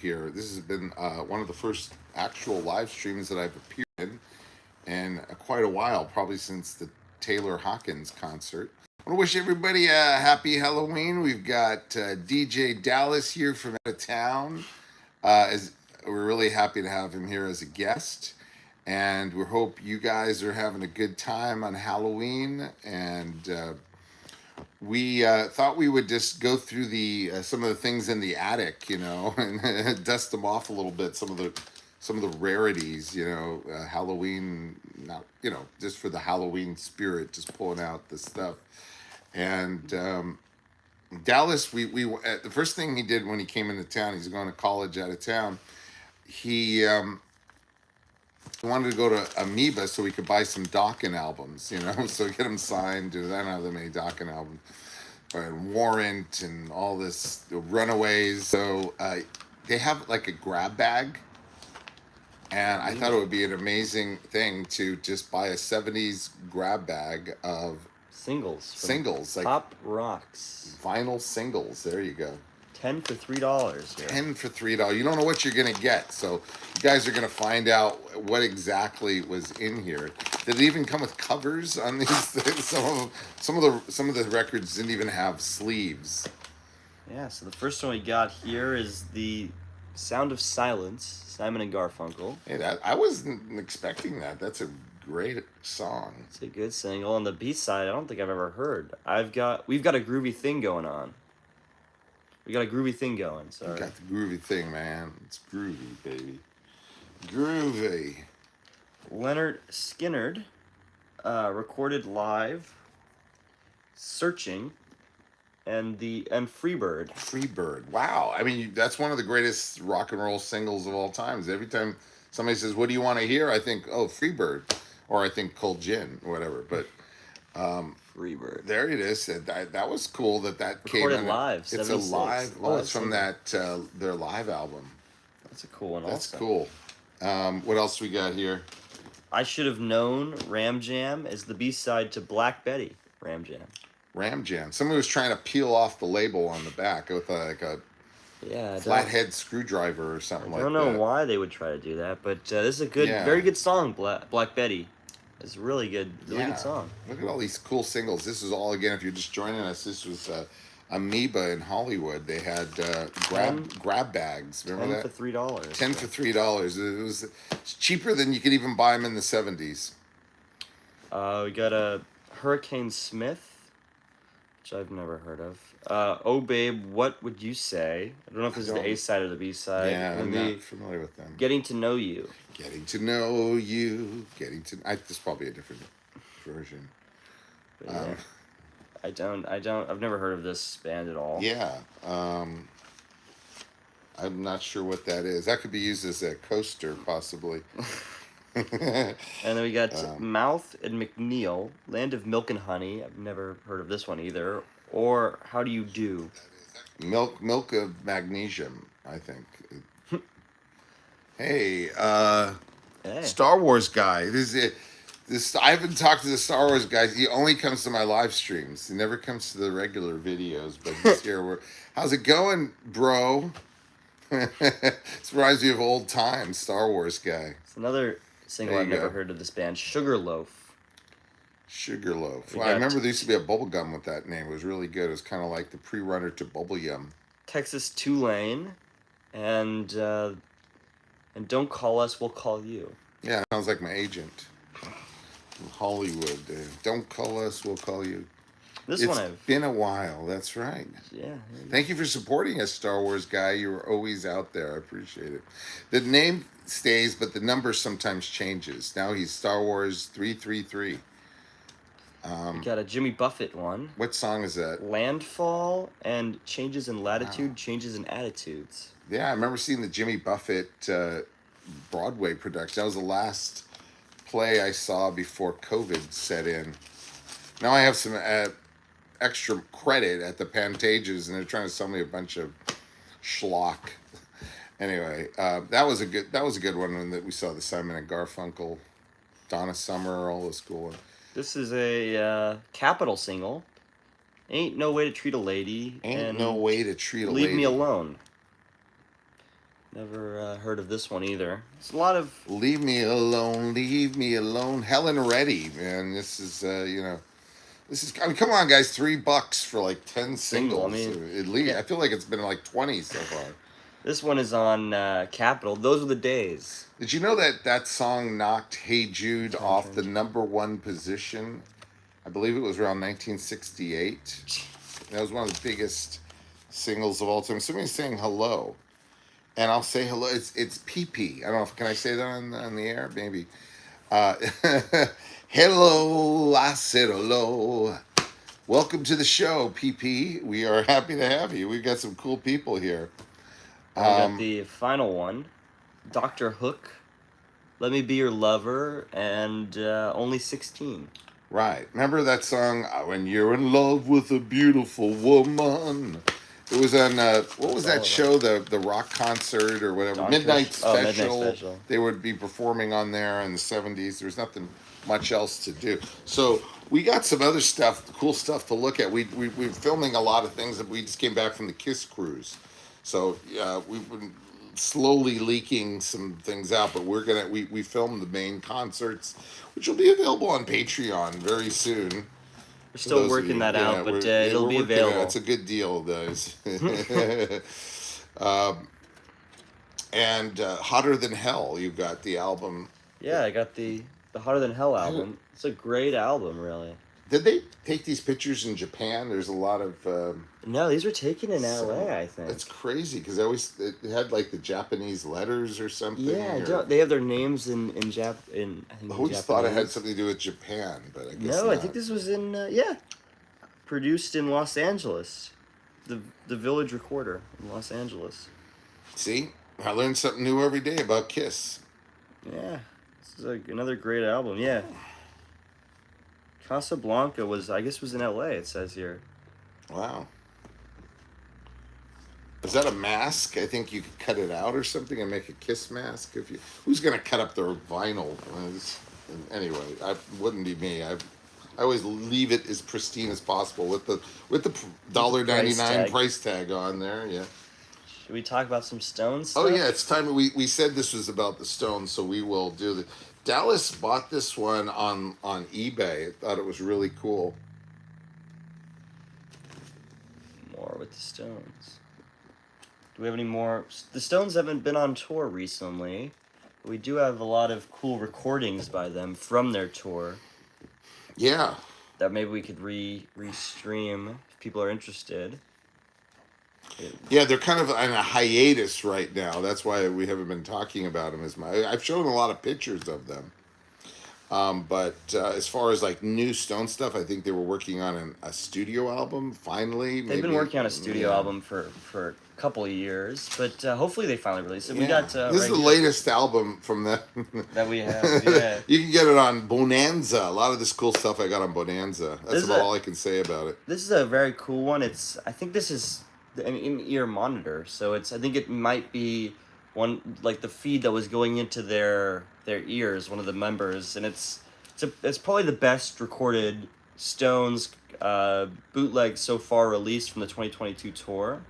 here. This has been one of the first actual live streams that I've appeared in quite a while, probably since the Taylor Hawkins concert. I want to wish everybody a happy Halloween. We've got DJ Dallas here from out of town. As we're really happy to have him here as a guest, and we hope you guys are having a good time on Halloween. And we thought we would just go through the some of the things in the attic, and dust them off a little bit. Some of the rarities, Halloween, not just for the Halloween spirit, just pulling out the stuff. And Dallas, we the first thing he did when he came into town, he's going to college out of town. He wanted to go to Amoeba so we could buy some Dawkins albums, so get them signed. I don't have that many Dawkins albums, and Warrant and all this, the Runaways. So they have like a grab bag, and I thought it would be an amazing thing to just buy a '70s grab bag of singles, like Pop Rocks. vinyl singles. There you go. 10 for $3. Here. 10 for $3. You don't know what you're gonna get, so you guys are gonna find out what exactly was in here. Did it even come with covers on these things? Some of the records didn't even have sleeves. Yeah. So the first one we got here is the Sound of Silence, Simon and Garfunkel. Hey, I wasn't expecting that. That's a great song. It's a good single. On the B side, I don't think I've ever heard. We've got a groovy thing going on. We got a groovy thing going. Sorry. Got the groovy thing, man. It's groovy, baby. Groovy. Leonard Skinnard, recorded live, Searching, and Freebird. Freebird. Wow. I mean, that's one of the greatest rock and roll singles of all times. Every time somebody says, "What do you want to hear?" I think, "Oh, Freebird," or I think "Cold Gin," or whatever. But Freebird. there it is. That was cool that came Recorded in. live. It's a 76. live. Oh, It's from that their live album. That's a cool one. That's also cool. What else we got here? I Should Have Known, Ram Jam, is the B-side to Black Betty, Ram Jam. Ram Jam. Somebody was trying to peel off the label on the back with like a flathead screwdriver or something like that. I don't know why they would try to do that, but this is a very good song, Black Betty. It's a really good song. Look at all these cool singles. This is all, again, if you're just joining us, this was Amoeba in Hollywood. They had grab bags. Remember that? 10 for $3. 10 for $3. It's cheaper than you could even buy them in the 70s. We got a Hurricane Smith, which I've never heard of. Oh Babe, What Would You Say? I don't know if this is the A side or the B side. Yeah, I'm not familiar with them. Getting to Know You. Getting to Know You. There's probably a different version. Yeah. I've never heard of this band at all. Yeah. I'm not sure what that is. That could be used as a coaster, possibly. And then we got Mouth and McNeil, Land of Milk and Honey. I've never heard of this one either. Or How Do You Do? Milk of Magnesium, I think. Hey, Star Wars guy. I haven't talked to the Star Wars guy. He only comes to my live streams. He never comes to the regular videos, but he's here. How's it going, bro? This reminds me of old times, Star Wars guy. It's another single I've never heard of this band, Sugarloaf. Sugarloaf. Well, I remember there used to be a bubble gum with that name. It was really good. It was kind of like the pre-runner to Bubble Yum. Texas Tulane, and Don't Call Us, We'll Call You. Yeah, sounds like my agent. Hollywood. Don't call us, we'll call you. It's been a while. That's right. Yeah. Thank you for supporting us, Star Wars guy. You're always out there. I appreciate it. The name stays, but the number sometimes changes. Now he's Star Wars 333. We got a Jimmy Buffett one. What song is that? Landfall and Changes in Latitude, Changes in Attitudes. Yeah, I remember seeing the Jimmy Buffett Broadway production. That was the last play I saw before COVID set in. Now I have some extra credit at the Pantages, and they're trying to sell me a bunch of schlock. Anyway, that was a good one when we saw the Simon and Garfunkel, Donna Summer, all those cool ones. This is a Capitol single. Ain't No Way to Treat a Lady. Ain't No Way to Treat a Lady. Leave Me Alone. Never heard of this one either. It's a lot of Leave me alone, leave me alone. Helen Reddy, man. This is this is. I mean, come on, guys. $3 for like 10 single. I singles mean, at least. yeah, I feel like it's been like 20 so far. this one is on Capitol. Those were the days. Did you know that that song knocked "Hey Jude" Turn, off turn, the turn. #1 position? I believe it was around 1968. That was one of the biggest singles of all time. Somebody's saying hello, and I'll say hello. It's PP. I don't know if can I say that on the air? Maybe. Uh, hello, I said hello. Welcome to the show, PP. We are happy to have you. We've got some cool people here. And we got the final one, Doctor Hook. Let Me Be Your Lover, and Only 16. Right. Remember that song, When You're in Love with a Beautiful Woman? It was on, what was that show, the rock concert or whatever? Midnight Special. Midnight Special. They would be performing on there in the 70s. There was nothing much else to do. So we got some other stuff, cool stuff to look at. We're filming a lot of things that we just came back from the Kiss cruise. So we've been slowly leaking some things out, but we filmed the main concerts, which will be available on Patreon very soon. We're still working that out, but it'll be available. It's a good deal, guys. And Hotter Than Hell, you've got the album. Yeah, I got the Hotter Than Hell album. It's a great album, really. Did they take these pictures in Japan? There's a lot of... No, these were taken in LA, I think. That's crazy, because it had like the Japanese letters or something. Yeah, they have their names in I think I always Japanese. thought it had something to do with Japan, but I guess No, not. I think this was in, produced in Los Angeles. The Village Recorder in Los Angeles. See? I learn something new every day about Kiss. Yeah, this is another great album, yeah. Casablanca was in LA, it says here. Wow. Is that a mask? I think you could cut it out or something and make a Kiss mask. Who's gonna cut up their vinyl? Anyway, I wouldn't be me. I always leave it as pristine as possible with the $1.99 price tag on there. Yeah. Should we talk about some Stones Oh stuff? yeah, it's time. We said this was about the Stones, so we will do the. Dallas bought this one on eBay. I thought it was really cool. More with the Stones. Do we have any more? The Stones haven't been on tour recently. But we do have a lot of cool recordings by them from their tour. Yeah. That maybe we could re-stream if people are interested. Yeah, they're kind of on a hiatus right now. That's why we haven't been talking about them as much. I've shown a lot of pictures of them. But as far as like new Stone stuff, I think they were working on a studio album. Finally, they've been working on a studio album for a couple of years, but hopefully they finally release it. Yeah. We got this is the latest album from them that we have. Yeah, you can get it on Bonanza. A lot of this cool stuff I got on Bonanza. That's about all I can say about it. This is a very cool one. I think this is an in-ear monitor, so I think it might be one like the feed that was going into their ears, one of the members, and it's probably the best recorded Stones bootleg so far released from the 2022 tour.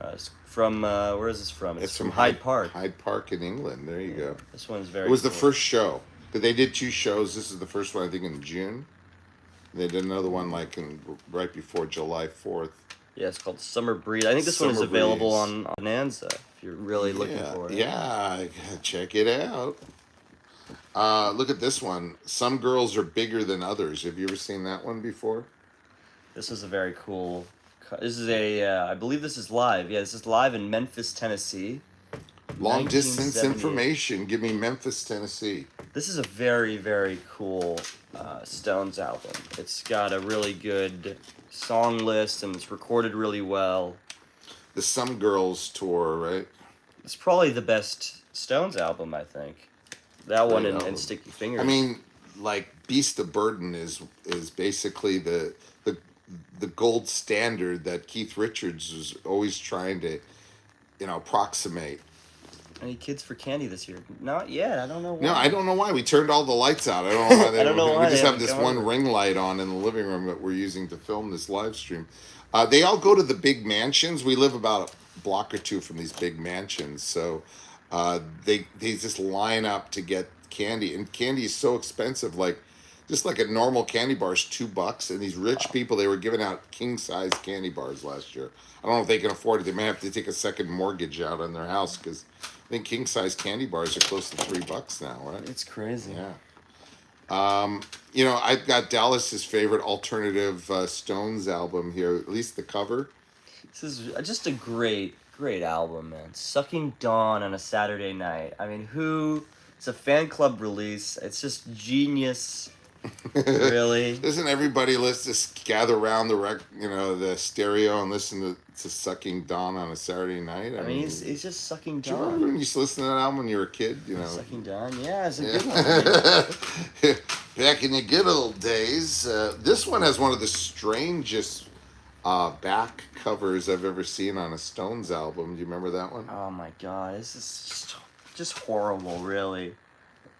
It's from where is this from? It's from Hyde Park. Hyde Park in England. There you go. This one's very. It was cool. the first show. They did 2 shows. This is the first one I think in June. They did another one right before July 4th. Yeah, it's called Summer Breeze. I think this one is available on Bonanza if you're really looking for it. Yeah, check it out. Look at this one. Some Girls Are Bigger Than Others. Have you ever seen that one before? This is a very cool. This is I believe this is live. Yeah, this is live in Memphis, Tennessee. Long distance information. Give me Memphis, Tennessee. This is a very, very cool Stones album. It's got a really good song list and it's recorded really well. The Some Girls tour, right? It's probably the best Stones album, I think. That one and Sticky Fingers. I mean, like Beast of Burden is basically the gold standard that Keith Richards was always trying to, approximate. Any kids for candy this year? Not yet. I don't know why. No, I don't know why. We turned all the lights out. I don't know why. I don't know why. We just have this one ring light on in the living room that we're using to film this live stream. They all go to the big mansions. We live about block or two from these big mansions. So they just line up to get candy, and candy is so expensive. Like just like a normal candy bar is $2, and these rich people, they were giving out king size candy bars last year. I don't know if they can afford it. They may have to take a second mortgage out on their house because I think king size candy bars are close to $3 now, right? It's crazy. Yeah. You know, I've got Dallas's favorite alternative Stones album here, at least the cover. This is just a great album, man. Sucking Dawn on a Saturday night. I mean, who? It's a fan club release. It's just genius. Really? Doesn't everybody let's just gather around the stereo and listen to Sucking Dawn on a Saturday night? I mean, he's just sucking do you remember Dawn. when you used to listen to that album when you were a kid? You know, Sucking Dawn. Yeah, it's a good one. back in the good old days. This one has one of the strangest back covers I've ever seen on a Stones album. Do you remember that one? Oh my god, this is just horrible, really.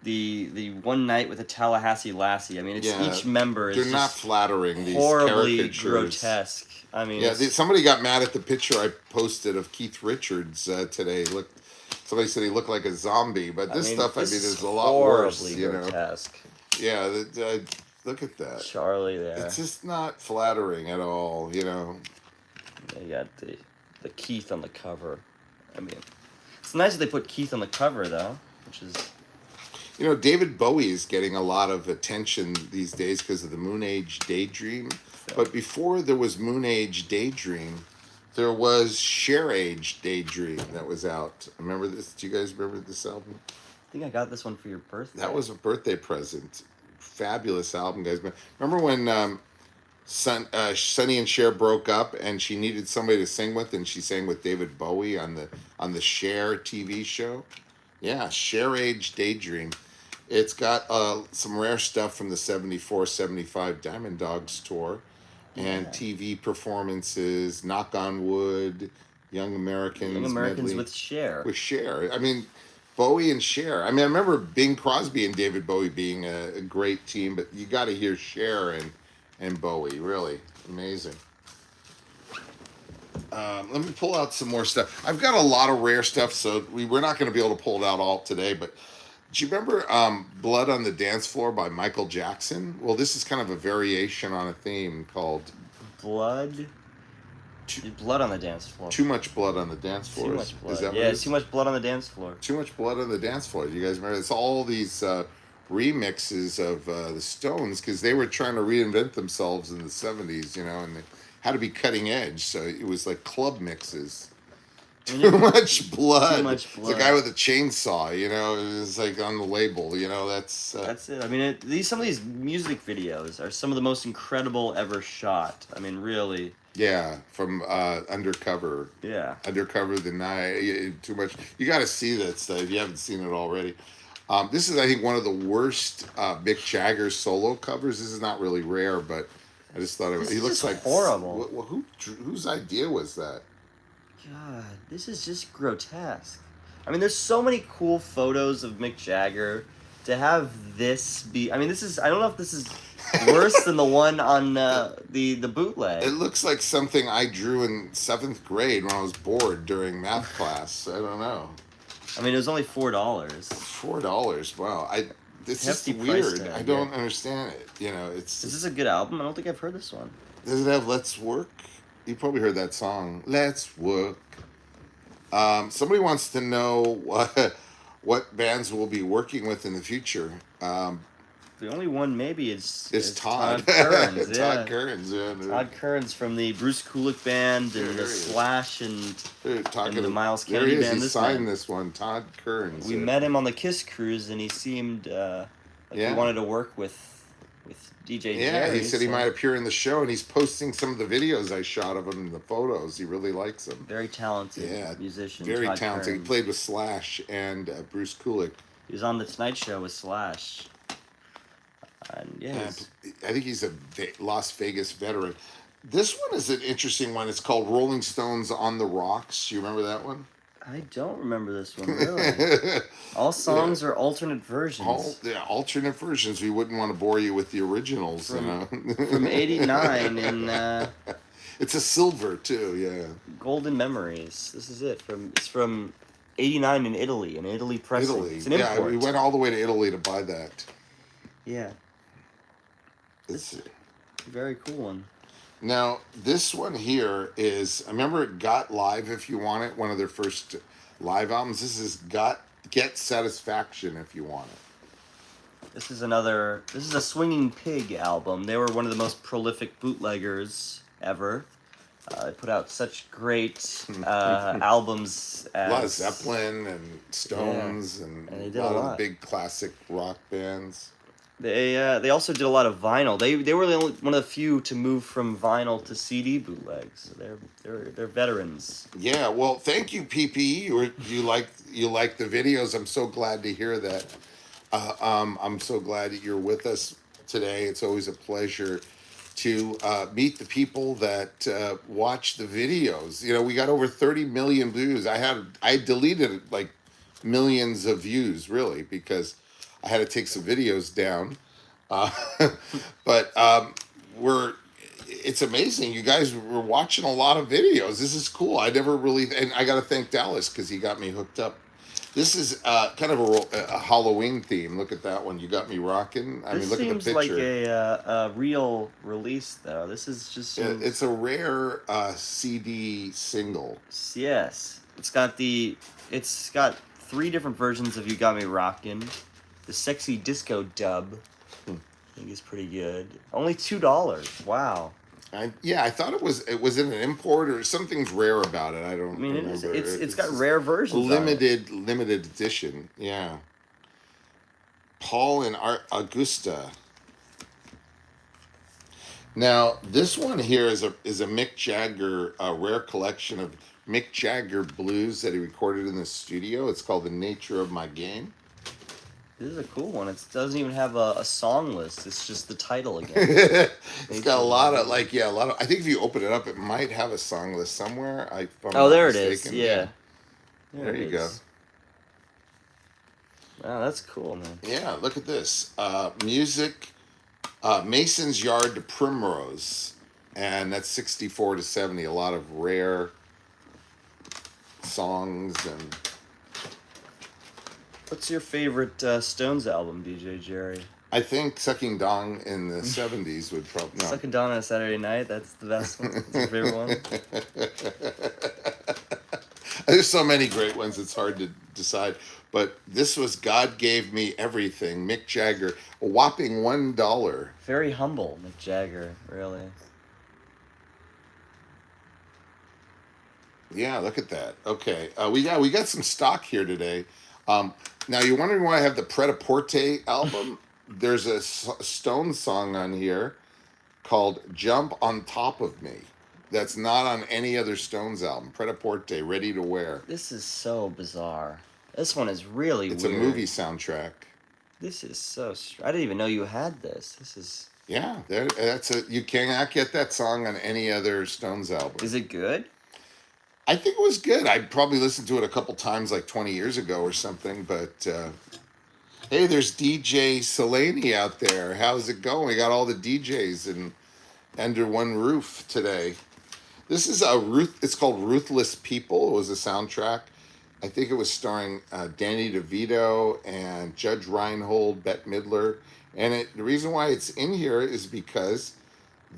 The one night with the Tallahassee Lassie. I mean, it's Yeah, each member is They're just not flattering. These horribly caricatures. grotesque. I mean, Yeah, it's- somebody got mad at the picture I posted of Keith Richards today. Somebody said he looked like a zombie, but this stuff, this is a lot worse. horribly You know, grotesque. yeah. Look at that. Charlie there. It's just not flattering at all. You know. You got the Keith on the cover. I mean, it's nice that they put Keith on the cover though, which is You know, David Bowie is getting a lot of attention these days because of the Moon Age Daydream. But before there was Moon Age Daydream, there was Share Age Daydream that was out. Remember this? Do you guys remember this album? I think I got this one for your birthday. That was a birthday present. Fabulous album, guys. Remember when Sonny and Cher broke up and she needed somebody to sing with, and she sang with David Bowie on the Cher TV show? Yeah, Share Age Daydream. It's got some rare stuff from the 74-75 Diamond Dogs tour and TV performances, Knock on Wood, Young Americans. Young Americans medley with Cher. with Cher. I mean, Bowie and Cher. I mean, I remember Bing Crosby and David Bowie being a great team, but you got to hear Cher and Bowie. Really amazing. Let me pull out some more stuff. I've got a lot of rare stuff, so we're not going to be able to pull it out all today, but do you remember Blood on the Dance Floor by Michael Jackson? Well, this is kind of a variation on a theme called Blood on the dance floor. Too Much Blood on the Dance Floor. Too much blood. Is that what Yeah, it is? too much blood on the dance floor. Too Much Blood on the Dance Floor. Do you guys remember? It's all these remixes of the Stones because they were trying to reinvent themselves in the 70s, you know, and they had to be cutting edge. So it was like club mixes. Too much blood. Too much It's a blood. guy with a chainsaw, you know. It's like on the label, you know. That's That's it. I mean, some of these music videos are some of the most incredible ever shot. I mean, really. yeah, from Undercover. Yeah. Undercover the Night. Too much. You got to see that stuff if you haven't seen it already. This is, I think, one of the worst Mick Jagger solo covers. This is not really rare, but I just thought This he is looks just like horrible. Whose idea was that? God, this is just grotesque. I mean, there's so many cool photos of Mick Jagger. To have this be, I mean, this is, I don't know if this is worse than the one on the bootleg. It looks like something I drew in 7th grade when I was bored during math class. I don't know. I mean, it was only $4. $4. Wow. This is Hefty price weird. tag, I don't understand it. You know, it's. Is this a good album? I don't think I've heard this one. Does it have Let's Work? You probably heard that song. Let's Work. Somebody wants to know what bands we'll be working with in the future. The only one maybe is Todd. Kearns. Yeah. Todd Kearns. Yeah. Todd Kearns from the Bruce Kulick Band Yeah, and there the he is. Slash, and They're talking and the Miles there Kennedy he is. Band. He This signed man. this one. Todd Kearns. We met him on the Kiss cruise, and he seemed like Yeah. he wanted to work with DJ Yeah, Jerry. he said he so might appear in the show, and he's posting some of the videos I shot of him and the photos. He really likes them. Very talented Yeah, musician. Very Todd talented. He Kearns. played with Slash and Bruce Kulick. He was on the Tonight Show with Slash. And yeah, he's- I think he's a Las Vegas veteran. This one is an interesting one. It's called Rolling Stones on the Rocks. Do you remember that one? I don't remember this one really. All songs are alternate versions. Alternate versions. We wouldn't want to bore you with the originals. You know? From '89 and It's a silver too. Yeah, Golden Memories. This is it. It's from '89 in Italy, an Italy pressing. Italy. It's an Yeah, import. we went all the way to Italy to buy that. Yeah, It's it's a very cool one. now this one here is. I remember it Got Live If You Want It, one of their first live albums. This is Got Get Satisfaction If You Want It. This is another. This is a Swinging Pig album. They were one of the most prolific bootleggers ever. They put out such great albums A lot of as Zeppelin and Stones and And they a did lot a of lot. the big classic rock bands. They also did a lot of vinyl. They were the only one of the few to move from vinyl to CD bootlegs. So they're veterans. Yeah, well, thank you, PP. You like the videos. I'm so glad to hear that. I'm so glad that you're with us today. It's always a pleasure to meet the people that watch the videos. You know, we got over 30 million views. I deleted like millions of views really because I had to take some videos down. Uh, but it's amazing. You guys were watching a lot of videos. This is cool. I never really, and I got to thank Dallas because he got me hooked up. This is kind of a Halloween theme. Look at that one. You got me rocking. I mean, look at the Seems like picture. a real release though. This is just some, It's a rare CD single. yes. It's got 3 different versions of "You Got Me Rockin'." The sexy disco dub, I think, is pretty good. Only $2. Wow. I thought it was in an import or something's rare about it. I don't I mean, remember. it's got rare versions. on it. Limited edition. Yeah. Paul and Augusta. Now this one here is a Mick Jagger rare collection of Mick Jagger blues that he recorded in the studio. It's called "The Nature of My Game." This is a cool one. It doesn't even have a song list. It's just the title again. It's got a lot of a lot of. I think if you open it up, it might have a song list somewhere. If I'm Oh, not there it is. mistaken. Yeah. There it you go. is. Wow, that's cool, man. Yeah, look at this. Music, Mason's Yard to Primrose, and that's 64 to 70. A lot of rare songs and. What's your favorite Stones album, DJ Jerry? I think Sucking Dong in the 70s would probably. No. Sucking Dawn on a Saturday Night. That's the best one. That's your favorite one. There's so many great ones, it's hard to decide. But this was God Gave Me Everything, Mick Jagger, a whopping $1. Very humble, Mick Jagger. Really. Yeah, look at that. Okay, we got some stock here today. Now you're wondering why I have the Pret-a-Porter album. There's a Stones song on here called "Jump on Top of Me." That's not on any other Stones album. Pret-a-Porter, Ready to Wear. This is so bizarre. This one is really It's weird. a movie soundtrack. This is so. I didn't even know you had this. This is. Yeah, you cannot get that song on any other Stones album. Is it good? I think it was good. I probably listened to it a couple times, like 20 years ago or something. But hey, there's DJ Selaney out there. How's it going? We got all the DJs under one roof today. This is It's called Ruthless People. It was a soundtrack. I think it was starring Danny DeVito and Judge Reinhold, Bette Midler. And the reason why it's in here is because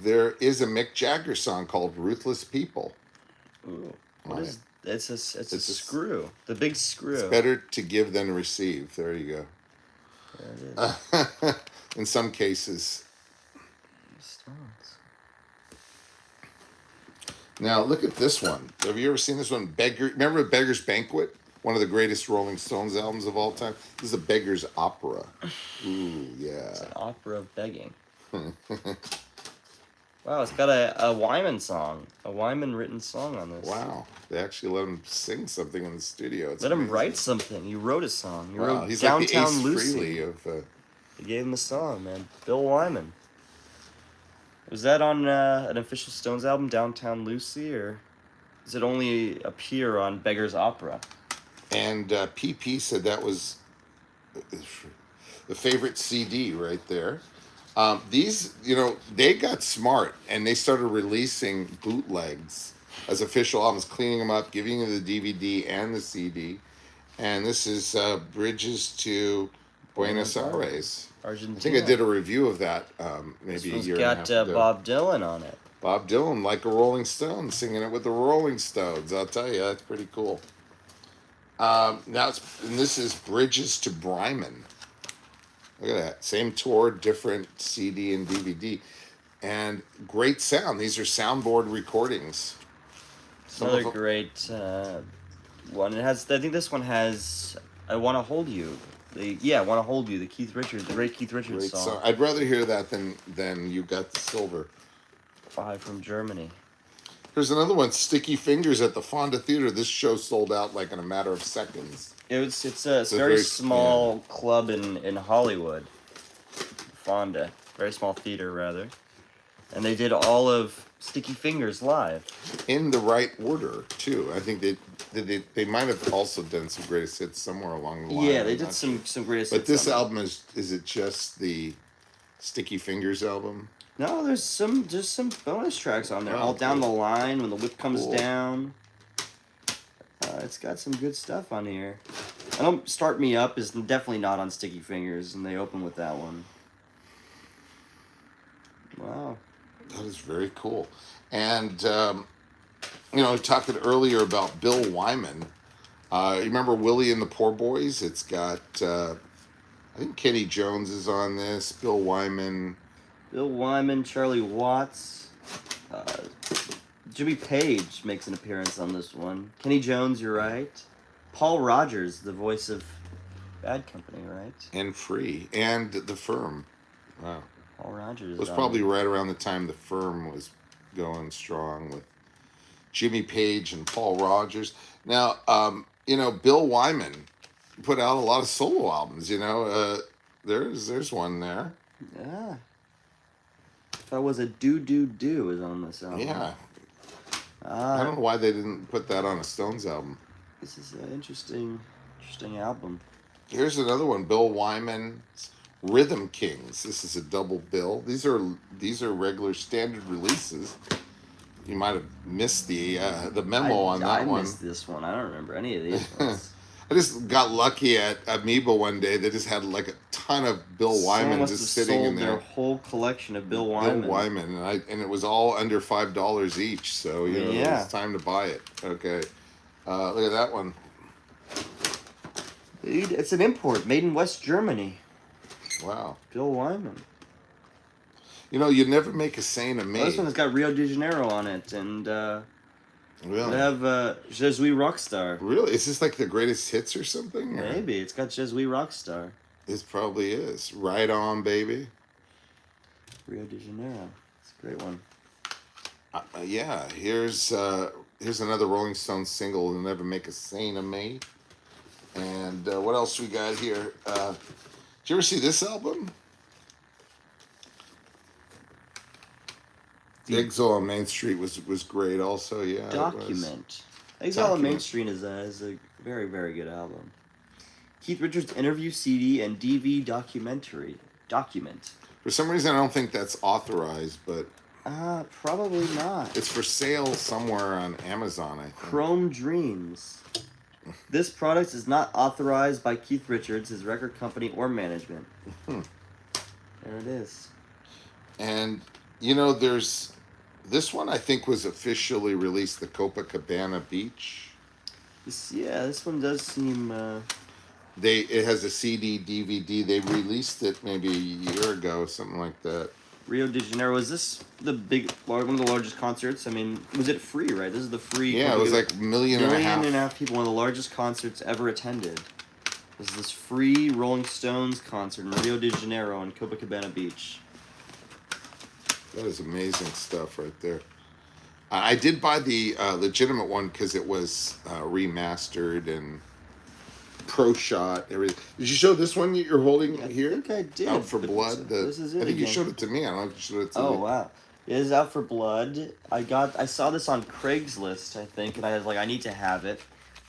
there is a Mick Jagger song called Ruthless People. Ooh. What is it's a screw. The big screw. It's better to give than receive. There you There it is. go. In some cases. Stones. Now look at this one. Have you ever seen this one? Remember Beggar's Banquet? One of the greatest Rolling Stones albums of all time. This is a Beggar's Opera. Ooh, yeah. It's an opera of begging. Wow, it's got a Wyman song, a Wyman written song on this. Wow, they actually let him sing something in the studio. It's Let him amazing. write something. You wrote a song. You Wow, wrote he's Downtown like the Ace Lucy. Frehley of. You gave him a song, man. Bill Wyman. Was that on an official Stones album, Downtown Lucy, or does it only appear on Beggar's Opera? And PP said that was the favorite CD right there. These, they got smart and they started releasing bootlegs as official albums, cleaning them up, giving you the DVD and the CD. And this is Bridges to Buenos Buenos Aires, Aires. I Argentina. think I did a review of that This maybe a one's year and a half got ago. Bob Dylan on it. Bob Dylan, like a Rolling Stone, singing it with the Rolling Stones. I'll tell you, that's pretty cool. And this is Bridges to Bryman. Look at that. Same tour, different CD and DVD. And great sound. These are soundboard recordings. Another great one. It has. I think this one has "I Want to Hold You." "I Want to Hold You." The great Keith Richards song. I'd rather hear that than "You Got the Silver." 5 from Germany. Here's another one, Sticky Fingers at the Fonda Theater. This show sold out like in a matter of seconds. It's a very small club in Hollywood. Fonda. Very small theater, rather. And they did all of Sticky Fingers live. In the right order, too. I think they might have also done some greatest hits somewhere along the line. Yeah, they did some greatest hits. But this album is it just the Sticky Fingers album? No, there's some bonus tracks on there. All Down the Line, When the Whip Comes Down. It's got some good stuff on here. I Don't Start Me Up is definitely not on Sticky Fingers, and they open with that one. Wow. That is very cool. And, talking earlier about Bill Wyman. You remember Willie and the Poor Boys? It's got, I think Kenny Jones is on this. Bill Wyman, Charlie Watts. Jimmy Page makes an appearance on this one. Kenny Jones, you're right. Paul Rogers, the voice of Bad Company, right? and Free, and The Firm. Wow. Paul Rogers. It was probably right around the time The Firm was going strong with Jimmy Page and Paul Rogers. Now, Bill Wyman put out a lot of solo albums. There's one there. Yeah. That was a Do is on this album. Yeah. I don't know why they didn't put that on a Stones album. This is an interesting album. Here's another one, Bill Wyman's Rhythm Kings. This is a double bill. These are regular standard releases. You might have missed the memo on that one. I missed this one. I don't remember any of these ones. I just got lucky at Amoeba one day. They just had like a ton of Bill Wyman just sitting in there. Their whole collection of Bill Wyman. Bill Wyman, and it was all under $5 each. So it's time to buy it. Okay, look at that one. It's an import, made in West Germany. Wow. Bill Wyman. You never make a saint of me. This one has got Rio de Janeiro on it, and really? they have Je Suis Rockstar. Really? Is this like the greatest hits or something? Or? Maybe. It's got Je Suis Rockstar. This probably is. Right On, baby. Rio de Janeiro. It's a great one. Yeah. Here's another Rolling Stones single, "You'll Never Make a Saint of Me." And what else we got here? Did you ever see this album? Exile on Main Street was great also, yeah. Document. Exile on Main Street is a very, very good album. Keith Richards interview CD and DV documentary. Document. For some reason, I don't think that's authorized, but... probably not. It's for sale somewhere on Amazon, I think. Chrome Dreams. This product is not authorized by Keith Richards, his record company, or management. There it is. And, there's... This one, I think, was officially released, the Copacabana Beach. This one does seem... It has a CD, DVD. They released it maybe a year ago, something like that. Rio de Janeiro. Was this one of the largest concerts? I mean, was it free, right? This is the free... Yeah, it was like 1.5 million. 1.5 million people, one of the largest concerts ever attended. This is this free Rolling Stones concert in Rio de Janeiro on Copacabana Beach. That is amazing stuff right there. I did buy the legitimate one because it was remastered and pro shot. Everything. Did you show this one you're holding here? I think I did. Out for Blood. This is it. I think again. you showed it to me. I don't know if you showed it to me. Oh wow! It is Out for Blood. I saw this on Craigslist, I think, and I was like, I need to have it.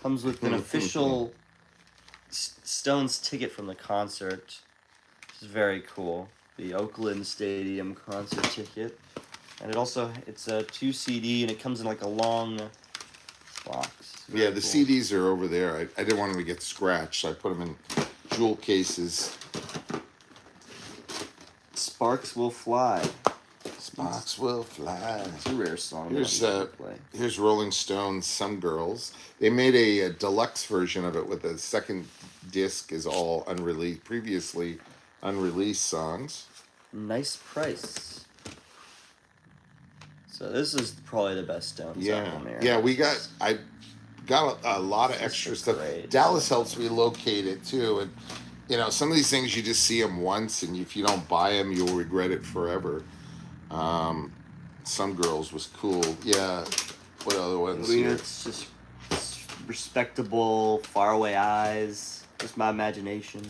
Comes with an official Stones ticket from the concert, which is very cool. the Oakland Stadium concert ticket, and it's a 2 CD and it comes in like a long box. Yeah, Very the cool. CDs are over there. I didn't want them to get scratched, so I put them in jewel cases. Sparks Will Fly. Sparks will fly. It's a rare song. Here's that we play. here's Rolling Stones, Some Girls. They made a deluxe version of it with the second disc is all unreleased, previously unreleased songs. Nice Price. So this is probably the best Stones Yeah, album here. yeah. I got a lot of extra stuff. great. Dallas helps me locate it too, and you know some of these things you just see them once, and if you don't buy them, you'll regret it forever. Some Girls was cool. Yeah. What other ones? I mean, here? it's respectable, Faraway Eyes, just my imagination.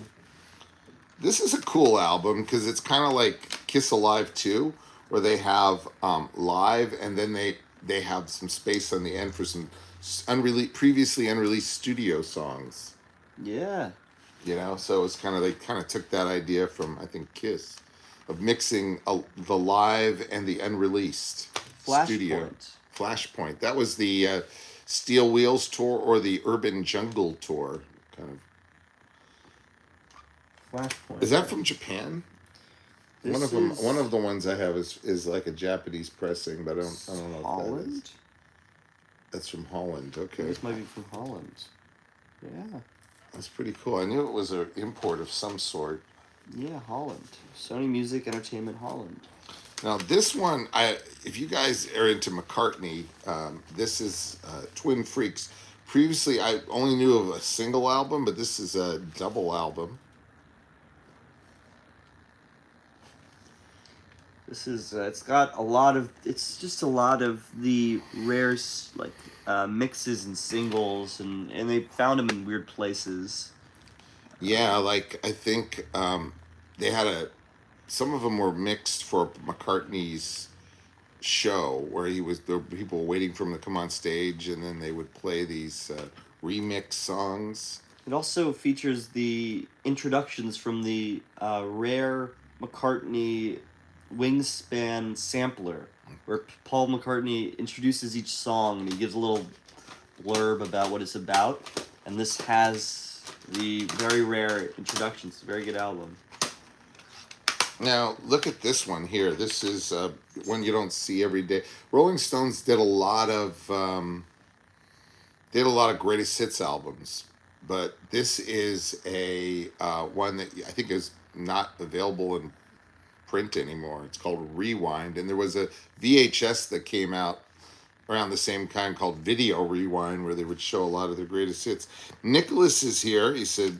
This is a cool album because it's kind of like Kiss Alive 2, where they have live and then they have some space on the end for some previously unreleased studio songs. Yeah. You know, so it's kind of they kind of took that idea from I think Kiss of mixing the live and the unreleased studio. Flashpoint. That was the Steel Wheels tour or the Urban Jungle tour, kind of. Flashpoint. Is that from Japan? One of them. is One of the ones I have is like a Japanese pressing, but I don't know if that is. Holland? That's from Holland. Okay, This might be from Holland. Yeah. that's pretty cool. I knew it was an import of some sort. Yeah, Holland. Sony Music Entertainment Holland. Now this one, if you guys are into McCartney, this is Twin Freaks. Previously, I only knew of a single album, but this is a double album. This is it's got a lot of just a lot of the rare mixes and singles and they found them in weird places. Yeah, like I think they had some of them were mixed for McCartney's show where there were people waiting for him to come on stage and then they would play these remix songs. It also features the introductions from the rare McCartney Wingspan sampler, where Paul McCartney introduces each song and he gives a little blurb about what it's about. And this has the very rare introductions. It's a very good album. Now look at this one here. This is one you don't see every day. Rolling Stones did a lot of greatest hits albums, but this is a one that I think is not available in print anymore. It's called Rewind, and there was a VHS that came out around the same time called Video Rewind, where they would show a lot of their greatest hits. Nicholas is here. He said,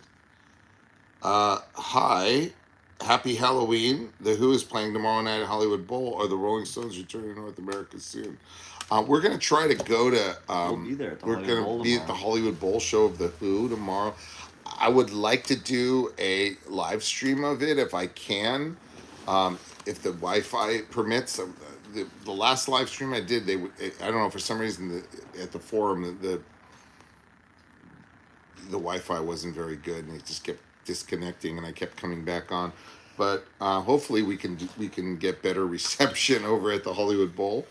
"Hi, happy Halloween. The Who is playing tomorrow night at Hollywood Bowl. Are the Rolling Stones returning to North America soon?" We're gonna try to go to. We'll be there at the we're Hollywood gonna Bowl be at the tomorrow. Hollywood Bowl show of the Who tomorrow. I would like to do a live stream of it if I can. If the Wi-Fi permits, the last live stream I did, I don't know, for some reason at the forum the Wi-Fi wasn't very good and it just kept disconnecting and I kept coming back on. But hopefully we can get better reception over at the Hollywood Bowl.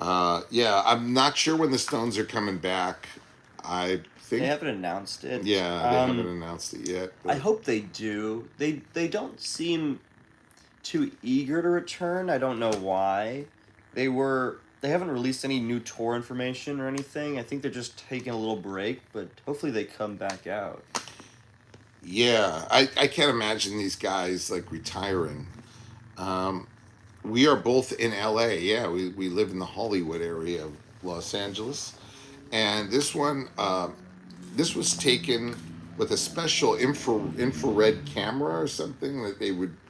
Yeah, I'm not sure when the Stones are coming back. I think They haven't announced it. yeah, they haven't announced it yet. I hope they do. They don't seem too eager to return. I don't know why. They haven't released any new tour information or anything. I think they're just taking a little break, but hopefully they come back out. Yeah, I can't imagine these guys like retiring. We are both in LA. Yeah, we live in the Hollywood area of Los Angeles. And this one, this was taken with a special infrared camera or something that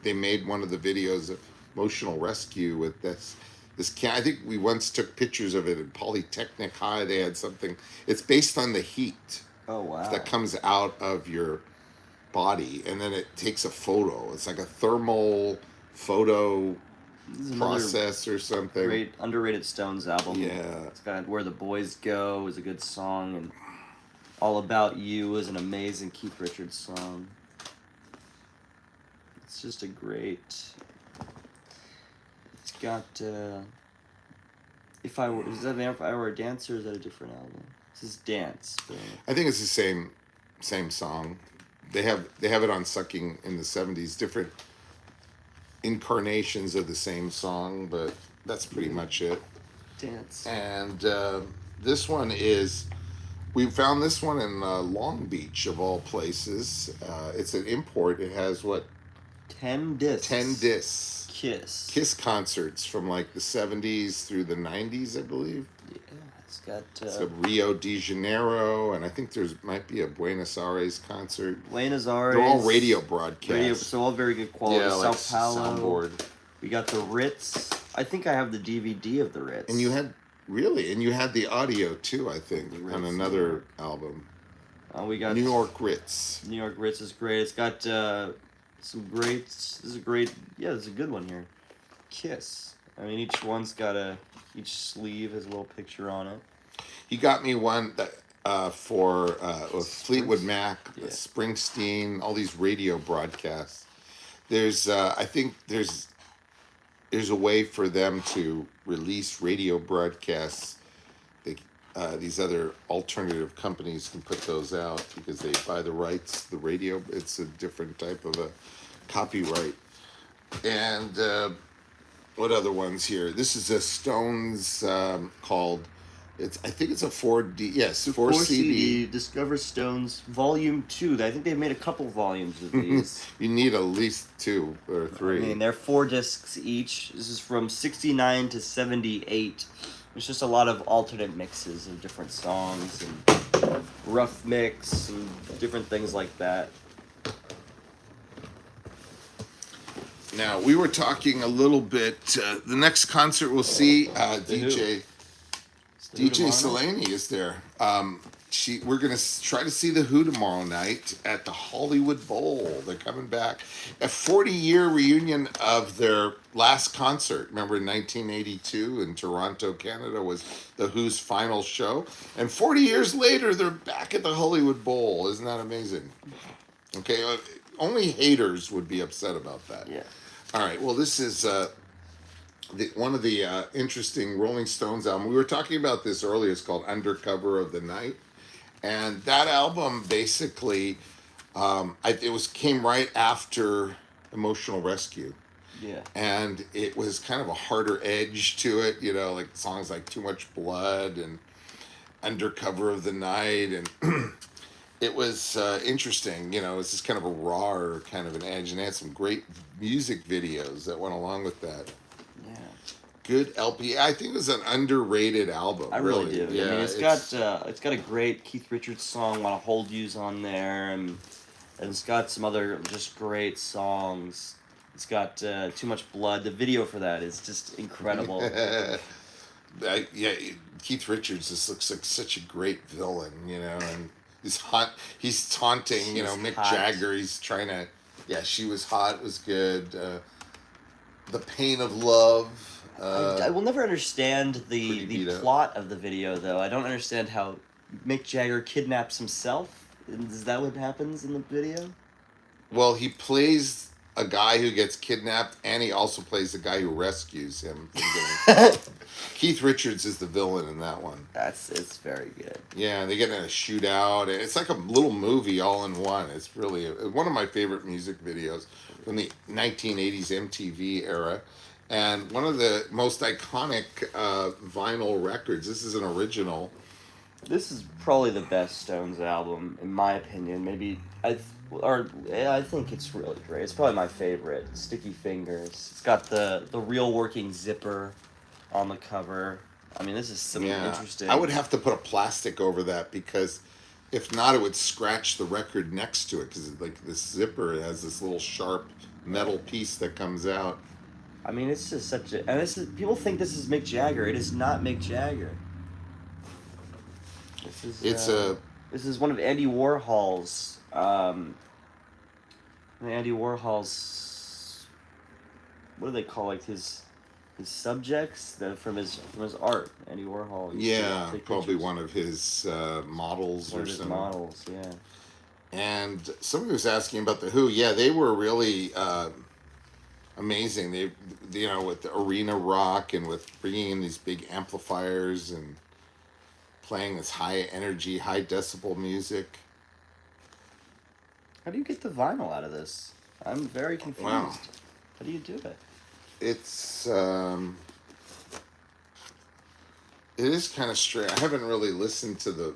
they made one of the videos of Emotional Rescue with this I think we once took pictures of it at Polytechnic High. They had something. It's based on the heat Oh wow. that comes out of your body, and then it takes a photo. It's like a thermal photo This is another process or something. great underrated Stones album. Yeah. It's got Where the Boys Go is a good song, and All About You is an amazing Keith Richards song. It's just a great. It's got. If I were, is that If I Were a Dancer? Or is that a different album? This is Dance. But... I think it's the same song. They have it on Sucking in the 70s, different incarnations of the same song, but that's pretty much it. Dance. And this one is, we found this one in Long Beach of all places. It's an import. It has what? 10 discs. 10 discs. Kiss concerts from like the 70s through the 90s, I believe. Yeah, it's got Rio de Janeiro, and I think might be a Buenos Aires concert. Buenos Aires. They're all radio broadcasts. So all very good quality. Yeah, like Sao Paulo. soundboard. We got the Ritz. I think I have the DVD of the Ritz. And you had the audio too, I think, on another album. We got New York Ritz. New York Ritz is great. It's got some great. This is a great. Yeah, this is a good one here. Kiss. I mean, each sleeve has a little picture on it. He got me one that for Fleetwood Mac, Yeah. Springsteen, all these radio broadcasts. There's I think there's a way for them to release radio broadcasts. These other alternative companies can put those out because they buy the rights. The radio, it's a different type of a copyright. And what other ones here? This is a Stones called. I think it's a 4D. Yes, 4 CD. Discover Stones Volume 2. I think they've made a couple volumes of these. You need at least 2 or 3. I mean, they're 4 discs each. This is from 69 to 78. It's just a lot of alternate mixes of different songs and rough mix and different things like that. Now, we were talking a little bit. The next concert we'll see, DJ Selene is there. We're gonna try to see the Who tomorrow night at the Hollywood Bowl. They're coming back. A 40-year reunion of their last concert. Remember in 1982 in Toronto, Canada was the Who's final show. And 40 years later, they're back at the Hollywood Bowl. Isn't that amazing? Okay, only haters would be upset about that. Yeah. All right, well, this is one of the interesting Rolling Stones album. We were talking about this earlier. It's called Undercover of the Night. And that album basically, came right after Emotional Rescue. Yeah. And it was kind of a harder edge to it, like songs like Too Much Blood and Undercover of the Night. And it was interesting, it's just kind of a raw kind of an edge. And it had some great music videos that went along with that. Yeah. Good LP. I think it was an underrated album. I really do. Yeah, I mean, it's got a great Keith Richards song, "Wanna Hold You's" on there, and it's got some other just great songs. It's got Too Much Blood. The video for that is just incredible. Keith Richards just looks like such a great villain, and he's taunting, Mick hot. Jagger. He's trying to, She Was Hot was good. The Pain of Love. I will never understand the plot of the video, though. I don't understand how Mick Jagger kidnaps himself. Is that what happens in the video? Well, he plays a guy who gets kidnapped, and he also plays the guy who rescues him. Keith Richards is the villain in that one. It's very good. Yeah, they get in a shootout. It's like a little movie all in one. It's really one of my favorite music videos from the 1980s MTV era. And one of the most iconic vinyl records. This is an original. This is probably the best Stones album, in my opinion. Maybe I think it's really great. It's probably my favorite. Sticky Fingers. It's got the real working zipper on the cover. I mean, this is some interesting. I would have to put a plastic over that because if not, it would scratch the record next to it because like this zipper has this little sharp metal piece that comes out. I mean, it's just such a... And people think this is Mick Jagger. It is not Mick Jagger. This is one of Andy Warhol's... Andy Warhol's... What do they call, like, his subjects from his art? Andy Warhol. Yeah, probably one of his models one or of his something. Models, yeah. And somebody was asking about the Who. Yeah, they were really amazing. They, you know, with the arena rock and with bringing in these big amplifiers and playing this high energy, high decibel music. How do you get the vinyl out of this? I'm very confused. Wow. How do you do it? It's it is kind of strange. I haven't really listened to the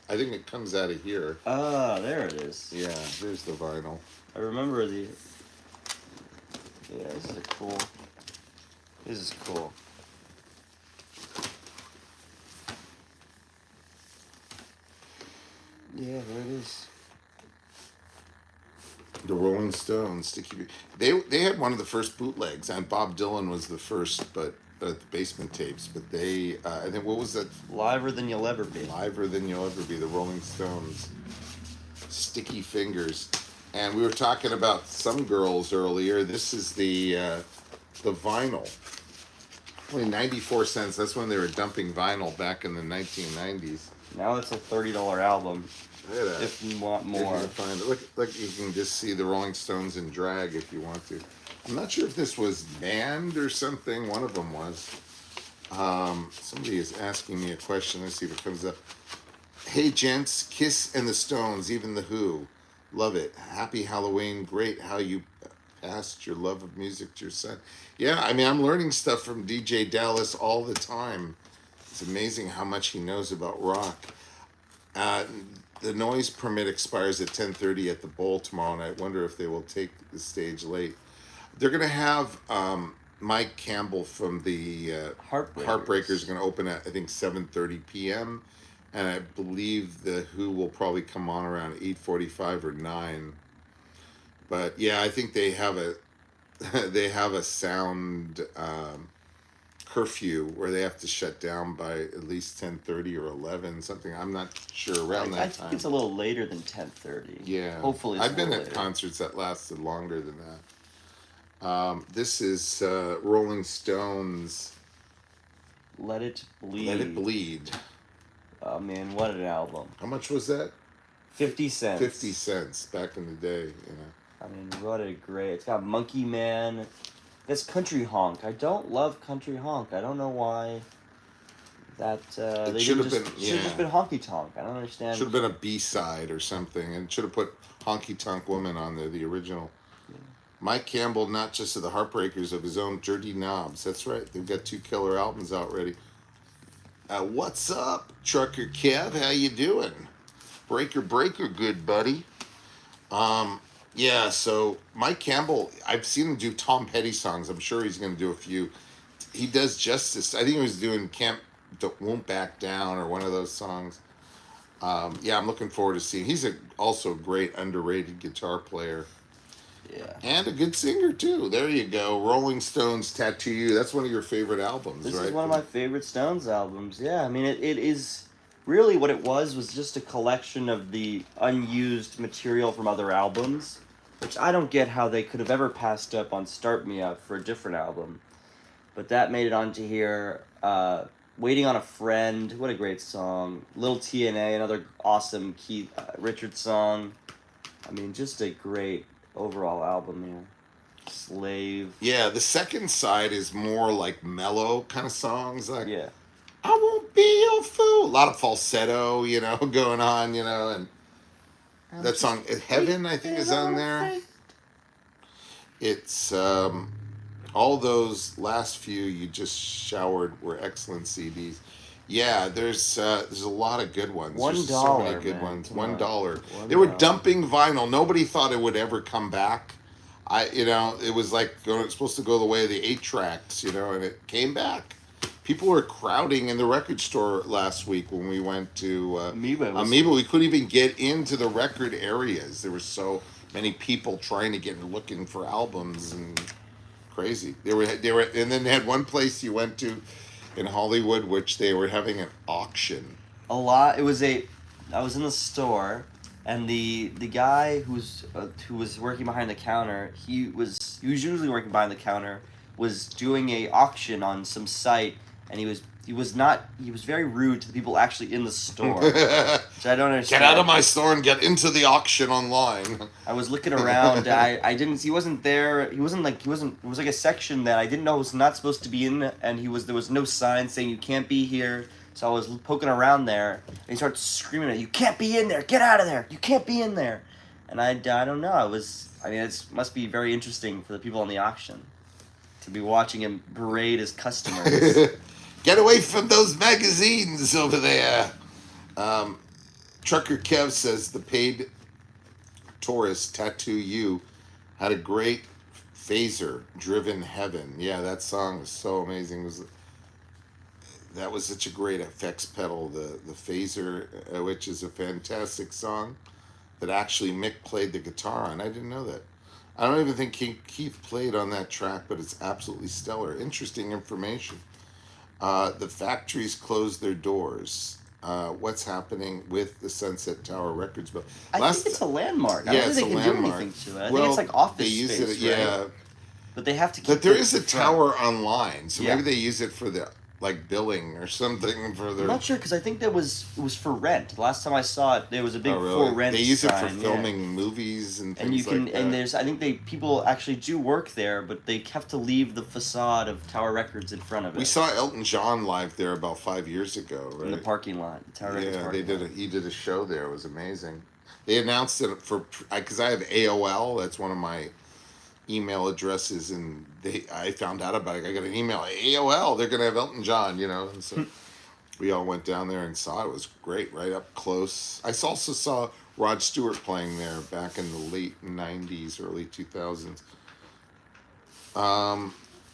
I think it comes out of here. Ah, there it is. Yeah, there's the vinyl. I remember the. Yeah, this is cool. This is cool. Yeah, there it is. The Rolling Stones, Sticky. They had one of the first bootlegs, and Bob Dylan was the first, but the basement tapes. But they, I think, what was that? Liver than you'll ever be. Liver Than You'll Ever Be. The Rolling Stones, Sticky Fingers, and we were talking about Some Girls earlier. This is the vinyl. Only 94 cents. That's when they were dumping vinyl back in the 1990s. Now it's a $30 album. Look at that. If you want If more. you can find it. Look, you can just see the Rolling Stones in drag if you want to. I'm not sure if this was banned or something. One of them was. Somebody is asking me a question. Let's see if it comes up. Hey, gents, Kiss and the Stones, even the Who. Love it. Happy Halloween. Great how you passed your love of music to your son. Yeah, I mean, I'm learning stuff from DJ Dallas all the time. It's amazing how much he knows about rock. The noise permit expires at 10:30 at the Bowl tomorrow night. Wonder if they will take the stage late. They're gonna have Mike Campbell from the Heartbreakers going to open at I think 7:30 p.m. and I believe the Who will probably come on around 8:45 or 9. But yeah, I think they have a they have a sound curfew where they have to shut down by at least 10:30 or 11 something. I'm not sure around that I time. think it's a little later than 10:30. Yeah. Hopefully it's I've been a at little later. concerts that lasted longer than that. This is Rolling Stones. Let It Bleed. Let It Bleed. Oh man, what an album. How much was that? 50 cents. 50 cents back in the day, you know. I mean, what a great. It's got Monkey Man. It's Country Honk. I don't love Country Honk. I don't know why. That they should have should been- have just been Honky Tonk. I don't understand. Should have been a B-side or something, and should have put Honky Tonk Woman on there, the original. Mike Campbell, not just of the Heartbreakers, of his own Dirty Knobs. That's right. They've got 2 killer albums out ready. What's up, Trucker Kev? How you doing? Breaker, good buddy. Yeah, so Mike Campbell, I've seen him do Tom Petty songs. I'm sure he's going to do a few. He does justice. I think he was doing Won't Back Down or one of those songs. Yeah, I'm looking forward to seeing. He's also a great underrated guitar player. Yeah. And a good singer, too. There you go. Rolling Stones, Tattoo You. That's one of your favorite albums, This right? is one of my favorite Stones albums. Yeah, I mean, it is really what it was just a collection of the unused material from other albums, which I don't get how they could have ever passed up on Start Me Up for a different album. But that made it onto here. Waiting on a Friend, what a great song. Little TNA, another awesome Keith Richards song. I mean, just a great overall album here. Slave. Yeah, the second side is more like mellow kind of songs. Like, Yeah. I won't be your fool. A lot of falsetto, you know, going on, you know, and that song, Heaven, I think, is on there. It's, all those last few you just showered were excellent CDs. Yeah, there's a lot of good ones. There's so many $1, good man. ones. Come $1. on. They were $1. dumping vinyl. Nobody thought it would ever come back. It was like it's supposed to go the way of the 8-tracks, you know, and it came back. People were crowding in the record store last week when we went to Amoeba. Amoeba. We couldn't even get into the record areas. There were so many people trying to get looking for albums and crazy. They were, and then they had one place you went to in Hollywood, which they were having an auction. A lot. I was in the store, and the guy who was working behind the counter, he was usually working behind the counter, was doing a auction on some site, and he was he was very rude to the people actually in the store, which I don't understand. Get out of my store and get into the auction online. I was looking around. I didn't. He wasn't there. He wasn't. It was like a section that I didn't know was not supposed to be in, and there was no sign saying you can't be here. So I was poking around there, and he started screaming at you can't be in there. Get out of there. You can't be in there. And I don't know. It must be very interesting for the people on the auction to be watching him berate his customers. Get away from those magazines over there. Trucker Kev says the paid tourist Tattoo You had a great phaser driven heaven. Yeah, that song was so amazing. That was such a great effects pedal, the phaser, which is a fantastic song that actually Mick played the guitar on. I didn't know that. I don't even think Keith played on that track, but it's absolutely stellar. Interesting information. The factories closed their doors. What's happening with the Sunset Tower Records? But I think it's a landmark. I Yeah, don't it's think a they can landmark. do anything to it. I Well, think it's like office they use space, it, right? yeah. But they have to keep. But there the is a front. tower online, so Yeah. maybe they use it for the billing or something for I'm their. not sure because I think it was for rent. The last time I saw it, there was a big Oh, really? for rent. They use it for sign, yeah. filming movies and things And you can like that. and there's I think people actually do work there, but they have to leave the facade of Tower Records in front of it. We saw Elton John live there about 5 years ago, right? in the parking lot, the Tower Records Yeah, parking lot. he did a show there. It was amazing. They announced it because I have AOL. That's one of my email addresses, and I found out about it. I got an email, AOL. They're gonna have Elton John, and so we all went down there and saw it. It was great, right up close. I also saw Rod Stewart playing there back in the late '90s, early 2000s.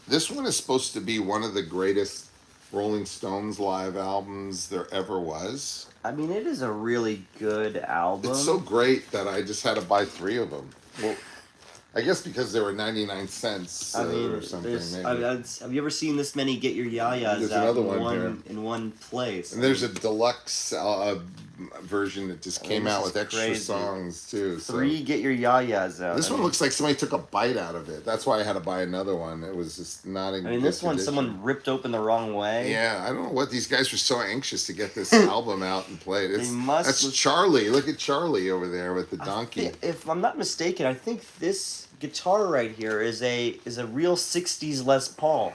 This one is supposed to be one of the greatest Rolling Stones live albums there ever was. I mean, it is a really good album. It's so great that I just had to buy 3 of them. Well, I guess because they were 99 cents or something. Maybe. Have you ever seen this many Get Your Yayas There's out another in one one here. in one place? And there's a deluxe version that just came this out is with extra crazy. songs too. So. 3 Get Your Yayas out. This I one mean, looks like somebody took a bite out of it. That's why I had to buy another one. It was just not in. I mean, this good one condition. someone ripped open the wrong way. Yeah, I don't know what these guys were so anxious to get this album out and play it. That's Charlie. Look at Charlie over there with the donkey. If I'm not mistaken, I think this guitar right here is a real '60s Les Paul.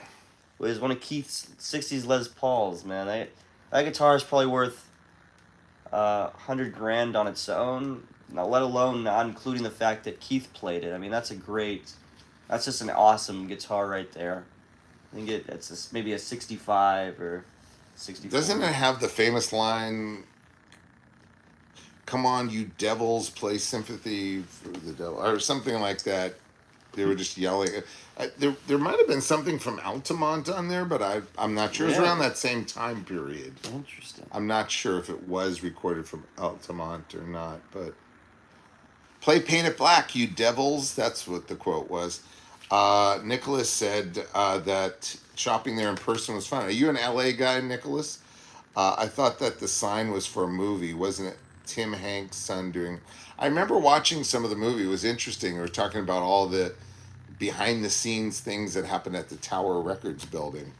It was one of Keith's '60s Les Pauls, man. That guitar is probably worth $100,000 on its own. Not let alone not including the fact that Keith played it. I mean, that's just an awesome guitar right there. I think it's maybe a 65 or 64. Doesn't it have the famous line? Come on, you devils, play sympathy for the devil, or something like that. They were just yelling. There might have been something from Altamont on there, but I'm not sure. It was Yeah. around that same time period. Interesting. I'm not sure if it was recorded from Altamont or not, but play Paint It Black, you devils. That's what the quote was. Nicholas said that shopping there in person was fun. Are you an LA guy, Nicholas? I thought that the sign was for a movie, wasn't it? Tim Hanks' son doing. I remember watching some of the movie. It was interesting. We were talking about all the behind the scenes things that happened at the Tower Records building.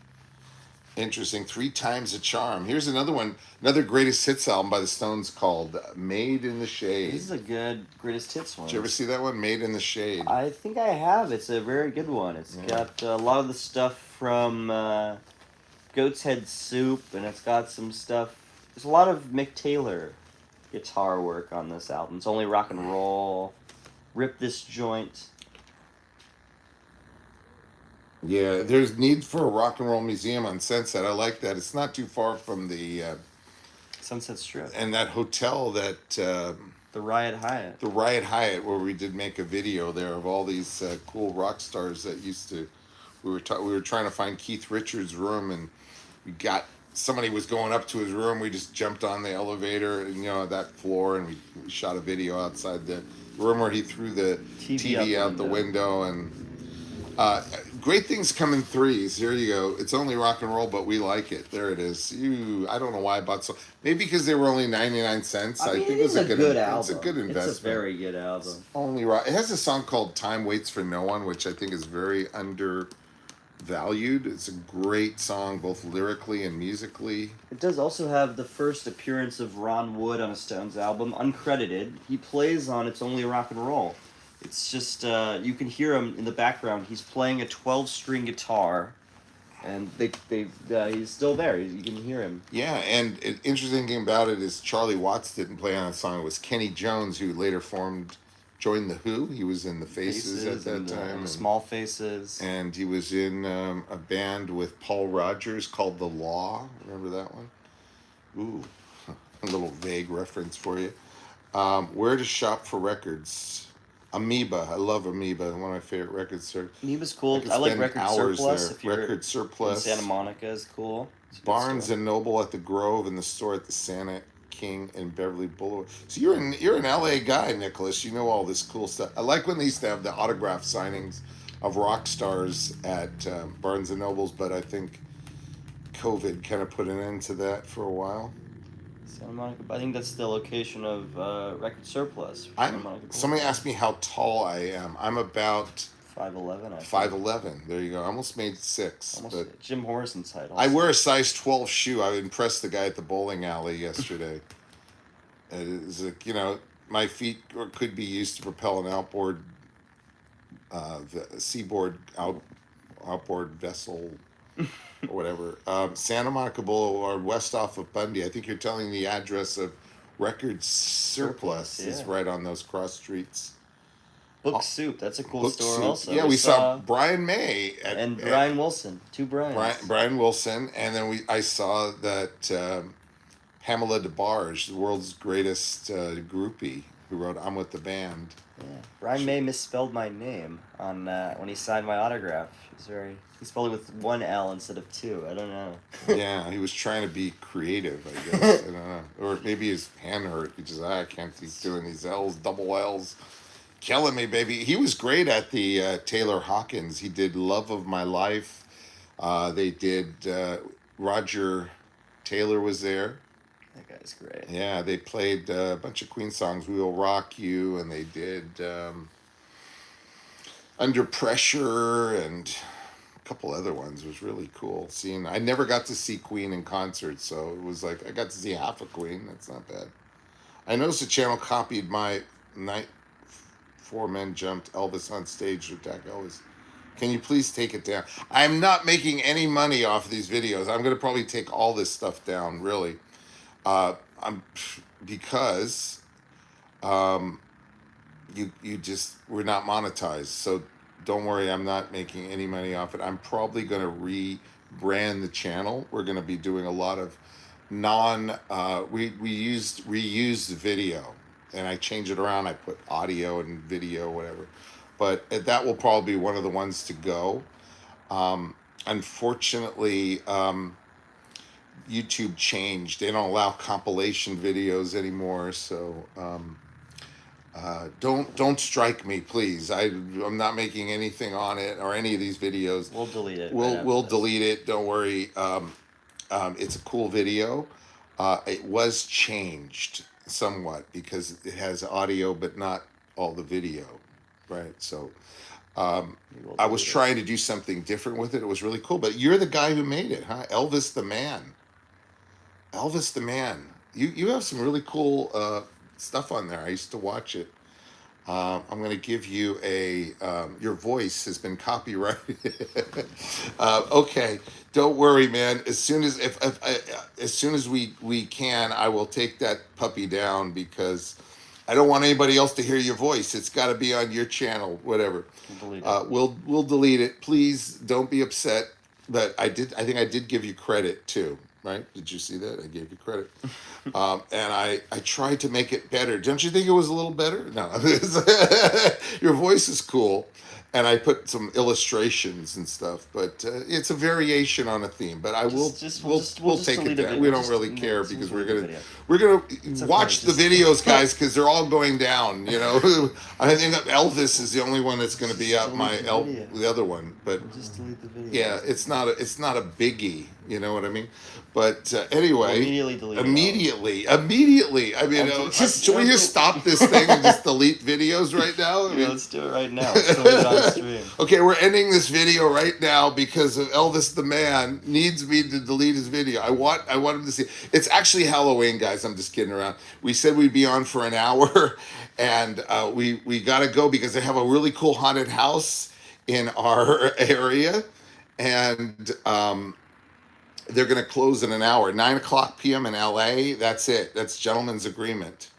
Interesting. 3 Times a Charm. Here's another one, another greatest hits album by the Stones called Made in the Shade. This is a good greatest hits one. Did you ever see that one, Made in the Shade? I think I have. It's a very good one. It's got a lot of the stuff from Goat's Head Soup, and it's got some stuff. There's a lot of Mick Taylor guitar work on this album. It's only rock and roll. Rip This Joint. Yeah, there's need for a rock and roll museum on Sunset. I like that. It's not too far from the Sunset Strip. and that hotel that The Riot Hyatt. the Riot Hyatt, where we did make a video there of all these cool rock stars that used to. We were trying to find Keith Richards' room, and we got somebody was going up to his room. We just jumped on the elevator, and that floor, and we shot a video outside the room where he threw the TV out the window. And great things come in 3s. Here you go. It's only rock and roll, but we like it. There it is. I don't know why I bought so. Maybe because they were only 99 cents. I mean, think it is a good album. It's a good investment. It's a very good album. Only rock. It has a song called "Time Waits for No One," which I think is very valued. It's a great song, both lyrically and musically. It does also have the first appearance of Ron Wood on a Stones album, uncredited. He plays on It's Only Rock and Roll. It's just, you can hear him in the background. He's playing a 12-string guitar, and he's still there. You can hear him. Yeah, and an interesting thing about it is Charlie Watts didn't play on the song. It was Kenny Jones, who later joined the Who. He was in the Faces at that and, time. The Small Faces. And he was in a band with Paul Rogers called The Law. Remember that one? Ooh, a little vague reference for you. Where to shop for records? Amoeba. I love Amoeba. One of my favorite records. Amoeba's cool. I like Record Surplus. There. Record Surplus. Santa Monica is cool. Barnes and Noble at the Grove, and the store at the Santa King and Beverly Boulevard. So you're an LA guy, Nicholas. You know all this cool stuff. I like when they used to have the autograph signings of rock stars at Barnes and Nobles, but I think COVID kind of put an end to that for a while. Santa Monica. I think that's the location of Record Surplus. Somebody asked me how tall I am. I'm about 5'11". 5'11". There you go. I almost made 6. But Jim Morrison's height. I wear a size 12 shoe. I impressed the guy at the bowling alley yesterday. It's like, my feet could be used to propel an outboard vessel or whatever. Santa Monica Boulevard, west off of Bundy. I think you're telling the address of Record Surplus is right on those cross streets. Book Soup, that's a cool store Soup. Also. Yeah, we saw Brian May and Brian Wilson, two Brians. Brian Wilson, and then I saw that Pamela DeBarge, the world's greatest groupie, who wrote "I'm with the Band." Yeah, Brian May misspelled my name on when he signed my autograph. He spelled it with 1 L instead of 2. I don't know. Yeah, he was trying to be creative, I guess. I don't know, or maybe his hand hurt. He just I can't keep doing these L's, double L's. Killing me, baby. He was great at the Taylor Hawkins. He did Love of My Life. They did Roger Taylor was there. That guy's great. Yeah, they played a bunch of Queen songs. We Will Rock You, and they did Under Pressure and a couple other ones. It was really cool seeing. I never got to see Queen in concert, so it was like I got to see half of Queen. That's not bad. I noticed the channel copied my night. 4 men jumped Elvis on stage to attack Elvis. Can you please take it down? I'm not making any money off of these videos. I'm going to probably take all this stuff down, really. Because we're not monetized. So don't worry, I'm not making any money off it. I'm probably going to rebrand the channel. We're going to be doing a lot of reused video. And I change it around. I put audio and video, whatever. But that will probably be one of the ones to go. Unfortunately, YouTube changed. They don't allow compilation videos anymore. So don't strike me, please. I'm not making anything on it or any of these videos. We'll delete it. We'll delete it. Don't worry. It's a cool video. It was changed somewhat because it has audio but not all the video, right? So I was trying to do something different with it. It was really cool. But you're the guy who made it, huh? Elvis the Man. Elvis the Man. You have some really cool stuff on there. I used to watch it. I'm going to give you your voice has been copyrighted. Okay, don't worry, man. As soon as we can, I will take that puppy down because I don't want anybody else to hear your voice. It's got to be on your channel, whatever. We'll delete it. Please don't be upset. But I think I did give you credit too. Right? Did you see that? I gave you credit. And I tried to make it better. Don't you think it was a little better? No. Your voice is cool. And I put some illustrations and stuff. But it's a variation on a theme. But we'll take it down. We don't really care because we're gonna watch the videos, guys, because they're all going down. I think Elvis is the only one that's going to be up. The other one, but just delete the video. Yeah, it's not a biggie. You know what I mean? But anyway, Immediately delete it all. immediately. I mean, should we just stop this thing and just delete videos right now? I Yeah, mean, let's do it right now. Let's delete it on stream. okay, we're ending this video right now because of Elvis the man needs me to delete his video. I want him to see. It's actually Halloween, guys. I'm just kidding around. We said we'd be on for an hour, and we got to go because they have a really cool haunted house in our area, and they're going to close in an hour, 9:00 p.m. in LA. That's it. That's gentleman's agreement.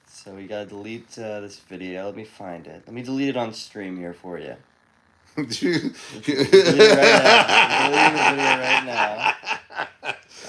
So we gotta delete this video. Let me find it. Let me delete it on stream here for you. Delete it right now.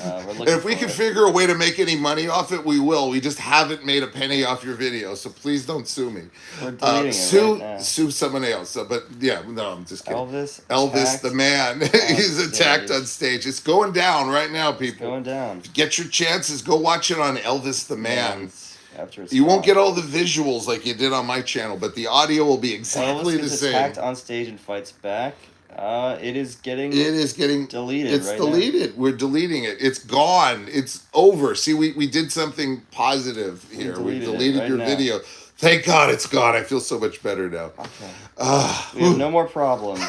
We're looking If we for can it. figure a way to make any money off it, we will. We just haven't made a penny off your video, so please don't sue me. We're deleting Sue it right now. sue someone else. But yeah, no, I'm just kidding. Elvis Elvis the man, he's attacked on stage. It's going down right now, people. Going down. Get your chances. Go watch it on Elvis the man. After it's You won't gone. get all the visuals like you did on my channel, but the audio will be exactly Elvis the gets same. attacked on stage and fights back. It is getting It is getting deleted. It's right deleted. We're deleting it. It's gone. It's over. See, we did something positive here. We deleted it deleted right your now. video. Thank God it's gone. I feel so much better now. now. Okay. We have no more problems.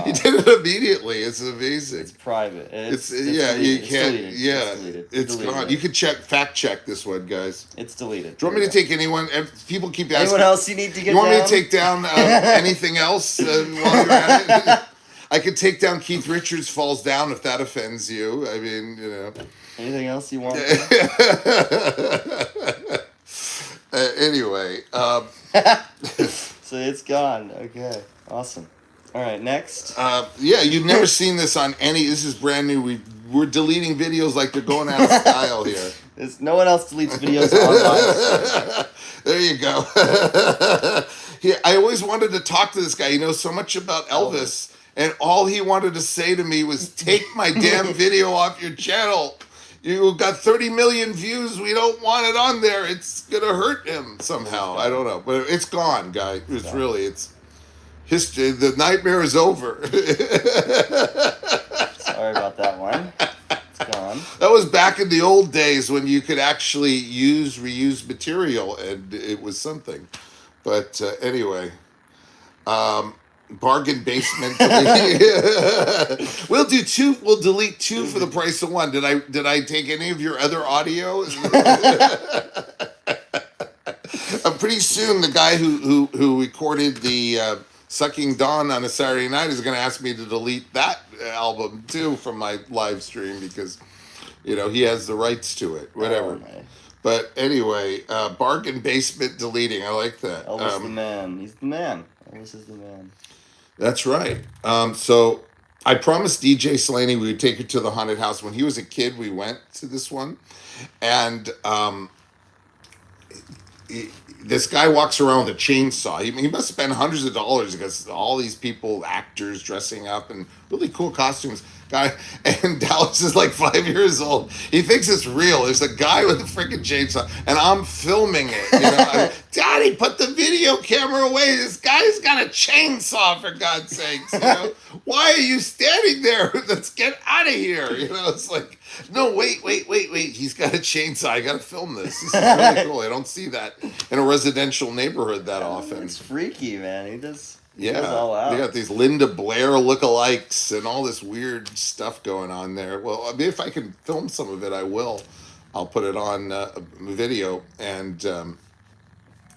You did it immediately. It's amazing. It's private. It's deleted. you It's can't. deleted. Yeah, It's deleted. it's Deleted gone. it. You can fact check this one, guys. It's deleted. Do you want me to take anyone? People keep asking. Anyone else you need to get You want me down? to take down anything else while you're at it? I could take down Keith Richards Falls Down if that offends you. I mean, you know. Anything else you want? Anyway, So it's gone. Okay. Awesome. All right. Next. yeah, you've never seen this on any. This is brand new. We're deleting videos like they're going out of style here. No one else deletes videos online. There you go. Yeah, I always wanted to talk to this guy. He knows so much about Elvis, and all he wanted to say to me was, "Take my damn video off your channel. You got 30 million views. We don't want it on there. It's gonna hurt him somehow. I don't know, but it's gone, guy. It's really it's history. The nightmare is over." Sorry about that one. It's gone. That was back in the old days when you could actually reuse material, and it was something. But anyway, bargain basement. We'll do two. We'll delete two for the price of one. Did I take any of your other audio? Pretty soon, the guy who recorded the Sucking Dawn on a Saturday night is going to ask me to delete that album too from my live stream because, you know, he has the rights to it. Whatever. Oh, my. But anyway, bargain basement deleting. I like that. Elvis the man. He's the man. Elvis is the man. That's right. So I promised DJ Slaney we would take her to the haunted house. When he was a kid, we went to this one. And this guy walks around with a chainsaw. He must spend hundreds of dollars because all these people, actors dressing up in really cool costumes. Guy, and Dallas is like 5 years old. He thinks it's real. There's a guy with a freaking chainsaw, and I'm filming it. You know, Daddy, put the video camera away. This guy's got a chainsaw, for God's sakes. You know, why are you standing there? Let's get out of here. You know, it's like, no, wait. He's got a chainsaw. I got to film this. This is really cool. I don't see that in a residential neighborhood that often. It's freaky, man. He does. He Yeah, goes all out. they got these Linda Blair lookalikes and all this weird stuff going on there. Well, I mean, if I can film some of it, I will. I'll put it on video, and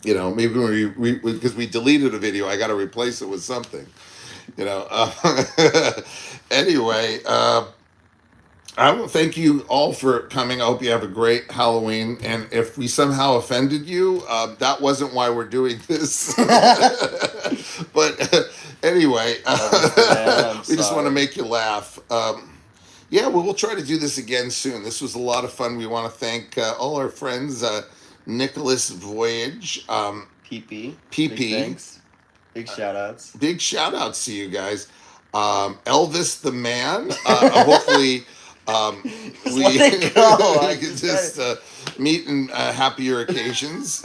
you know, maybe because we deleted a video, I got to replace it with something. You know. Anyway, I will thank you all for coming. I hope you have a great Halloween. And if we somehow offended you, that wasn't why we're doing this. But anyway, we just want to make you laugh. Yeah, well, we'll try to do this again soon. This was a lot of fun. We want to thank all our friends, Nicholas Voyage, PP. PP. Big thanks. Big shout outs. Big shout outs to you guys. Elvis the man. Hopefully. We let it go. we can just meet in happier occasions.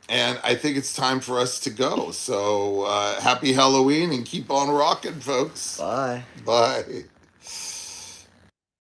And I think it's time for us to go. So happy Halloween and keep on rocking, folks. Bye. Bye.